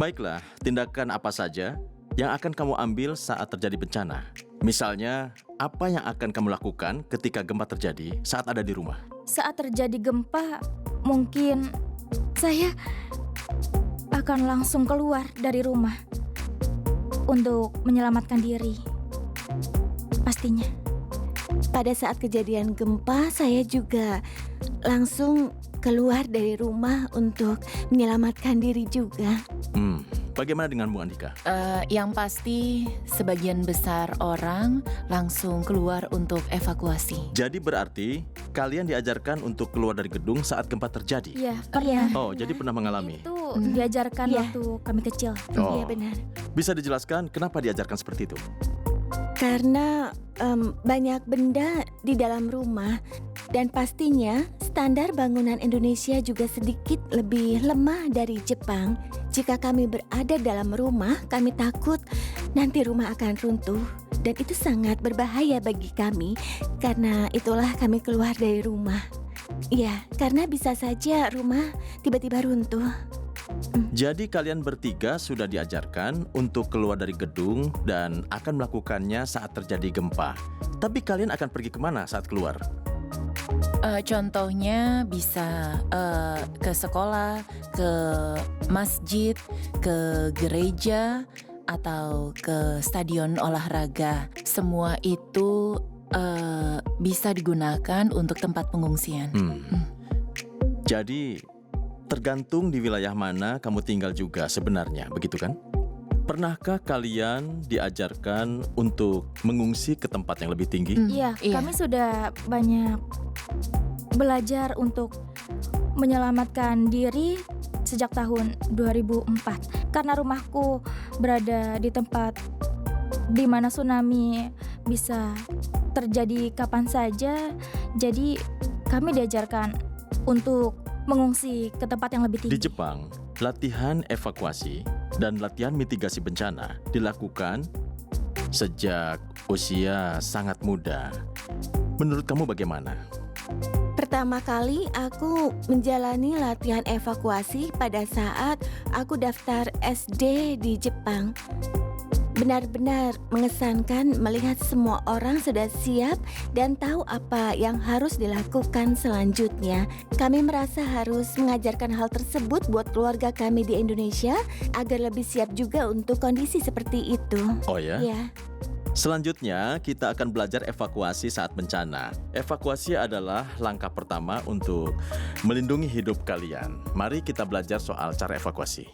Baiklah, tindakan apa saja yang akan kamu ambil saat terjadi bencana? Misalnya, apa yang akan kamu lakukan ketika gempa terjadi saat ada di rumah? Saat terjadi gempa, mungkin saya akan langsung keluar dari rumah untuk menyelamatkan diri. Pastinya. Pada saat kejadian gempa, saya juga langsung keluar dari rumah untuk menyelamatkan diri juga. Bagaimana dengan Bu Andika? Yang pasti sebagian besar orang langsung keluar untuk evakuasi. Jadi berarti kalian diajarkan untuk keluar dari gedung saat gempa terjadi? Iya, pernah. Oh, jadi pernah mengalami? Itu diajarkan Iya. waktu kami kecil. Oh. Iya benar. Bisa dijelaskan kenapa diajarkan seperti itu? Karena banyak benda di dalam rumah dan pastinya standar bangunan Indonesia juga sedikit lebih lemah dari Jepang. Jika kami berada dalam rumah, kami takut nanti rumah akan runtuh dan itu sangat berbahaya bagi kami. Karena itulah kami keluar dari rumah. Ya, karena bisa saja rumah tiba-tiba runtuh. Jadi kalian bertiga sudah diajarkan untuk keluar dari gedung dan akan melakukannya saat terjadi gempa. Tapi kalian akan pergi kemana saat keluar? Contohnya bisa ke sekolah, ke masjid, ke gereja, atau ke stadion olahraga. Semua itu bisa digunakan untuk tempat pengungsian. Jadi tergantung di wilayah mana kamu tinggal juga sebenarnya, begitu kan? Pernahkah kalian diajarkan untuk mengungsi ke tempat yang lebih tinggi? Iya, Iya. kami sudah banyak belajar untuk menyelamatkan diri sejak tahun 2004. Karena rumahku berada di tempat di mana tsunami bisa terjadi kapan saja, jadi kami diajarkan untuk mengungsi ke tempat yang lebih Di tinggi. Jepang, latihan evakuasi dan latihan mitigasi bencana dilakukan sejak usia sangat muda. Menurut kamu bagaimana? Pertama kali aku menjalani latihan evakuasi pada saat aku daftar SD di Jepang. Benar-benar mengesankan melihat semua orang sudah siap dan tahu apa yang harus dilakukan selanjutnya. Kami merasa harus mengajarkan hal tersebut buat keluarga kami di Indonesia agar lebih siap juga untuk kondisi seperti itu. Oh ya? Ya. Selanjutnya, kita akan belajar evakuasi saat bencana. Evakuasi adalah langkah pertama untuk melindungi hidup kalian. Mari kita belajar soal cara evakuasi.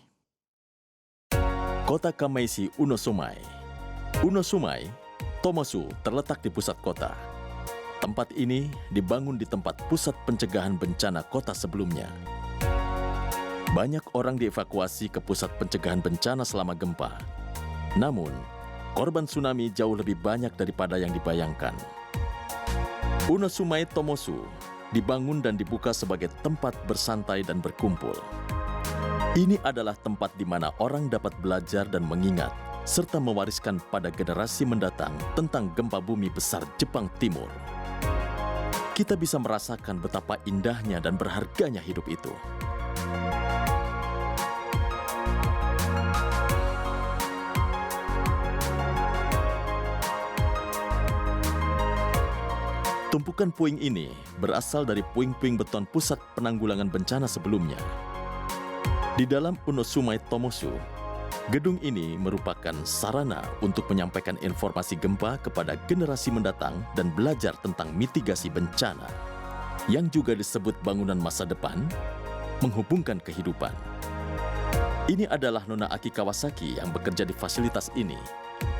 Kota Kamaishi Unosumai. Unosumai, Tomosu terletak di pusat kota. Tempat ini dibangun di tempat pusat pencegahan bencana kota sebelumnya. Banyak orang dievakuasi ke pusat pencegahan bencana selama gempa. Namun, korban tsunami jauh lebih banyak daripada yang dibayangkan. Unosumai Tomosu dibangun dan dibuka sebagai tempat bersantai dan berkumpul. Ini adalah tempat di mana orang dapat belajar dan mengingat, serta mewariskan pada generasi mendatang tentang gempa bumi besar Jepang Timur. Kita bisa merasakan betapa indahnya dan berharganya hidup itu. Tumpukan puing ini berasal dari puing-puing beton pusat penanggulangan bencana sebelumnya. Di dalam Unosumai Tomosu, gedung ini merupakan sarana untuk menyampaikan informasi gempa kepada generasi mendatang dan belajar tentang mitigasi bencana, yang juga disebut bangunan masa depan, menghubungkan kehidupan. Ini adalah Nona Aki Kawasaki yang bekerja di fasilitas ini.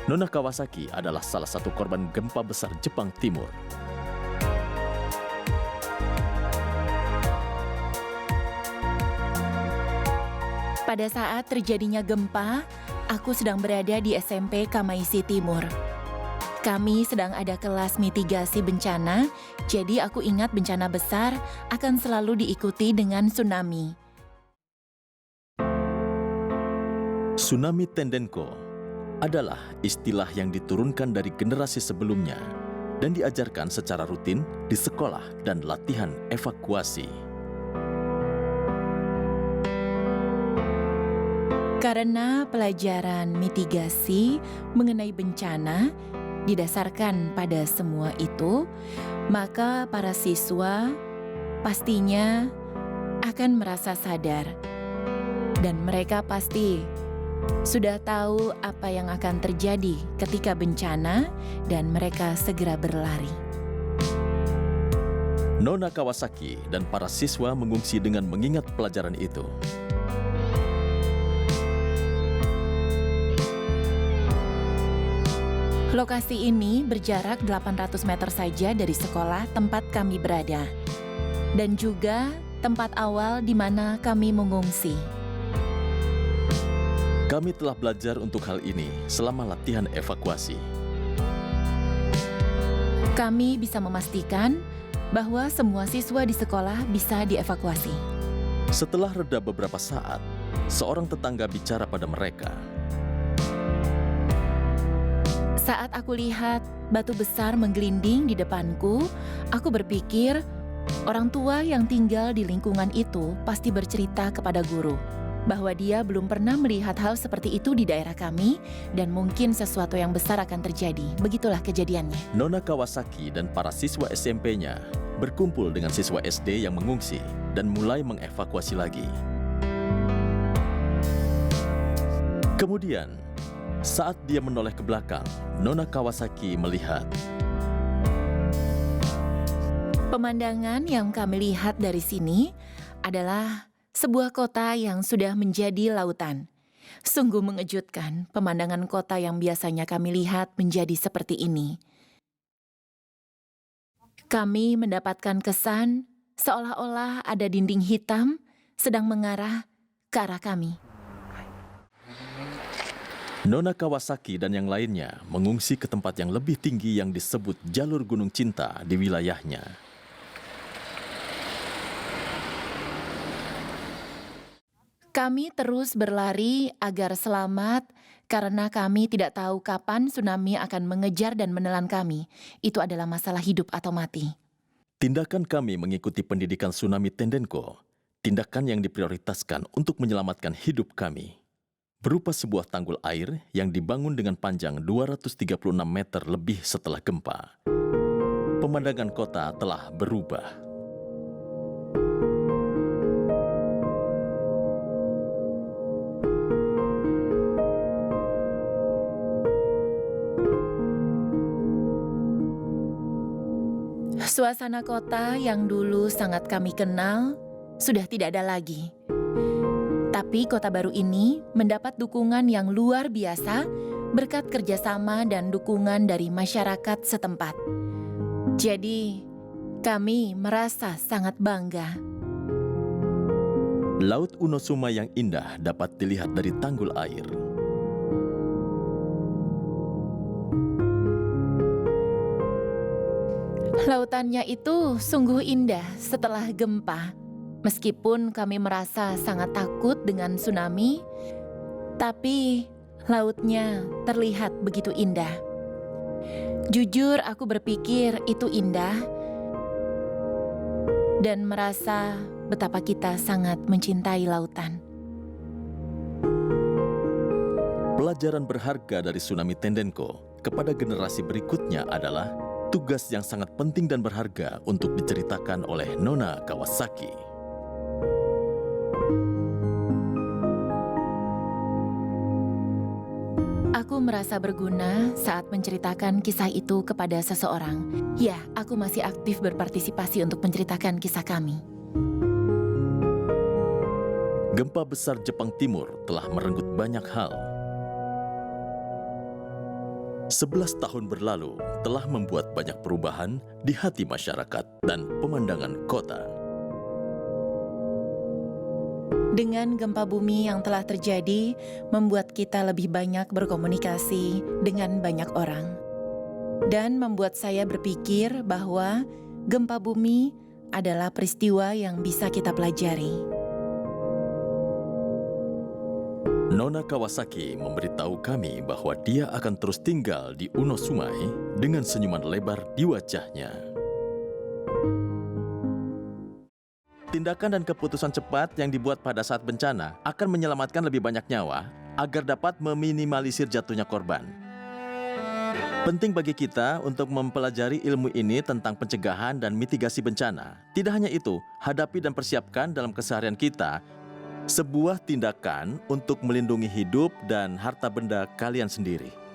Nona Kawasaki adalah salah satu korban gempa besar Jepang Timur. Pada saat terjadinya gempa, aku sedang berada di SMP Kamaishi Timur. Kami sedang ada kelas mitigasi bencana, jadi aku ingat bencana besar akan selalu diikuti dengan tsunami. Tsunami Tendenko adalah istilah yang diturunkan dari generasi sebelumnya dan diajarkan secara rutin di sekolah dan latihan evakuasi. Karena pelajaran mitigasi mengenai bencana didasarkan pada semua itu, maka para siswa pastinya akan merasa sadar. Dan mereka pasti sudah tahu apa yang akan terjadi ketika bencana dan mereka segera berlari. Nona Kawasaki dan para siswa mengungsi dengan mengingat pelajaran itu. Lokasi ini berjarak 800 meter saja dari sekolah tempat kami berada. Dan juga tempat awal di mana kami mengungsi. Kami telah belajar untuk hal ini selama latihan evakuasi. Kami bisa memastikan bahwa semua siswa di sekolah bisa dievakuasi. Setelah reda beberapa saat, seorang tetangga bicara pada mereka. Saat aku lihat batu besar menggelinding di depanku, aku berpikir orang tua yang tinggal di lingkungan itu pasti bercerita kepada guru bahwa dia belum pernah melihat hal seperti itu di daerah kami dan mungkin sesuatu yang besar akan terjadi. Begitulah kejadiannya. Nona Kawasaki dan para siswa SMP-nya berkumpul dengan siswa SD yang mengungsi dan mulai mengevakuasi lagi. Kemudian, saat dia menoleh ke belakang, Nona Kawasaki melihat pemandangan yang kami lihat dari sini adalah sebuah kota yang sudah menjadi lautan. Sungguh mengejutkan, pemandangan kota yang biasanya kami lihat menjadi seperti ini. Kami mendapatkan kesan seolah-olah ada dinding hitam sedang mengarah ke arah kami. Nona Kawasaki dan yang lainnya mengungsi ke tempat yang lebih tinggi yang disebut Jalur Gunung Cinta di wilayahnya. Kami terus berlari agar selamat karena kami tidak tahu kapan tsunami akan mengejar dan menelan kami. Itu adalah masalah hidup atau mati. Tindakan kami mengikuti pendidikan tsunami Tendenko, tindakan yang diprioritaskan untuk menyelamatkan hidup kami. Berupa sebuah tanggul air yang dibangun dengan panjang 236 meter lebih setelah gempa. Pemandangan kota telah berubah. Suasana kota yang dulu sangat kami kenal sudah tidak ada lagi. Tapi kota baru ini mendapat dukungan yang luar biasa berkat kerjasama dan dukungan dari masyarakat setempat. Jadi, kami merasa sangat bangga. Laut Unosuma yang indah dapat dilihat dari tanggul air. Lautannya itu sungguh indah setelah gempa. Meskipun kami merasa sangat takut dengan tsunami, tapi lautnya terlihat begitu indah. Jujur aku berpikir itu indah dan merasa betapa kita sangat mencintai lautan. Pelajaran berharga dari tsunami Tendenko kepada generasi berikutnya adalah tugas yang sangat penting dan berharga untuk diceritakan oleh Nona Kawasaki. Aku merasa berguna saat menceritakan kisah itu kepada seseorang. Ya, aku masih aktif berpartisipasi untuk menceritakan kisah kami. Gempa besar Jepang Timur telah merenggut banyak hal. 11 tahun berlalu telah membuat banyak perubahan di hati masyarakat dan pemandangan kota. Dengan gempa bumi yang telah terjadi, membuat kita lebih banyak berkomunikasi dengan banyak orang. Dan membuat saya berpikir bahwa gempa bumi adalah peristiwa yang bisa kita pelajari. Nona Kawasaki memberitahu kami bahwa dia akan terus tinggal di Unosumai dengan senyuman lebar di wajahnya. Tindakan dan keputusan cepat yang dibuat pada saat bencana akan menyelamatkan lebih banyak nyawa agar dapat meminimalisir jatuhnya korban. Penting bagi kita untuk mempelajari ilmu ini tentang pencegahan dan mitigasi bencana. Tidak hanya itu, hadapi dan persiapkan dalam keseharian kita sebuah tindakan untuk melindungi hidup dan harta benda kalian sendiri.